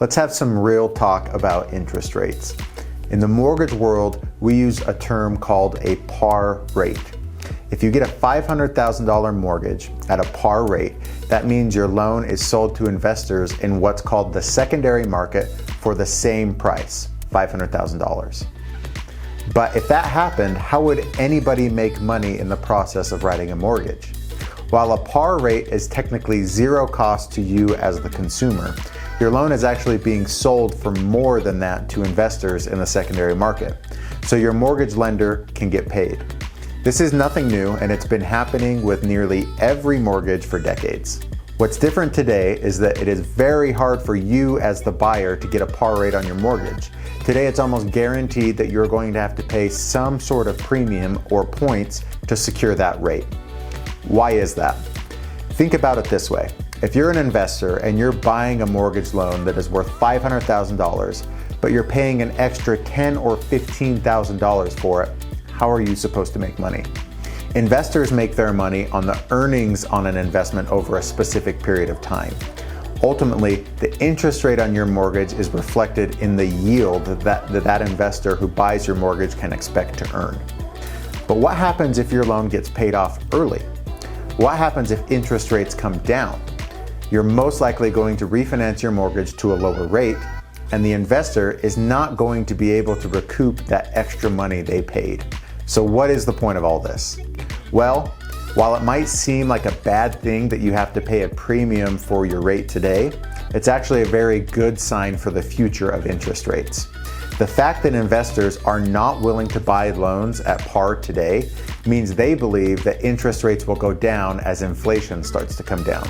Let's have some real talk about interest rates. In the mortgage world, we use a term called a par rate. If you get a $500,000 mortgage at a par rate, that means your loan is sold to investors in what's called the secondary market for the same price, $500,000. But if that happened, how would anybody make money in the process of writing a mortgage? While a par rate is technically zero cost to you as the consumer, your loan is actually being sold for more than that to investors in the secondary market, so your mortgage lender can get paid. This is nothing new, and it's been happening with nearly every mortgage for decades. What's different today is that it is very hard for you as the buyer to get a par rate on your mortgage. Today, it's almost guaranteed that you're going to have to pay some sort of premium or points to secure that rate. Why is that? Think about it this way. If you're an investor and you're buying a mortgage loan that is worth $500,000, but you're paying an extra $10,000 or $15,000 for it, how are you supposed to make money? Investors make their money on the earnings on an investment over a specific period of time. Ultimately, the interest rate on your mortgage is reflected in the yield that investor who buys your mortgage can expect to earn. But what happens if your loan gets paid off early? What happens if interest rates come down? You're most likely going to refinance your mortgage to a lower rate, and the investor is not going to be able to recoup that extra money they paid. So what is the point of all this? Well, while it might seem like a bad thing that you have to pay a premium for your rate today, it's actually a very good sign for the future of interest rates. The fact that investors are not willing to buy loans at par today means they believe that interest rates will go down as inflation starts to come down.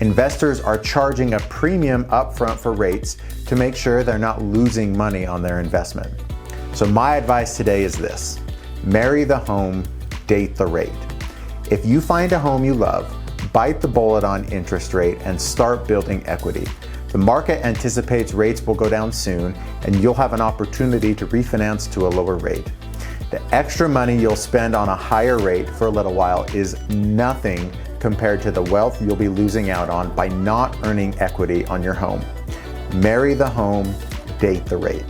Investors are charging a premium upfront for rates to make sure they're not losing money on their investment. So my advice today is this: marry the home, date the rate. If you find a home you love, bite the bullet on interest rate and start building equity. The market anticipates rates will go down soon, and you'll have an opportunity to refinance to a lower rate. The extra money you'll spend on a higher rate for a little while is nothing compared to the wealth you'll be losing out on by not earning equity on your home. Marry the home, date the rate.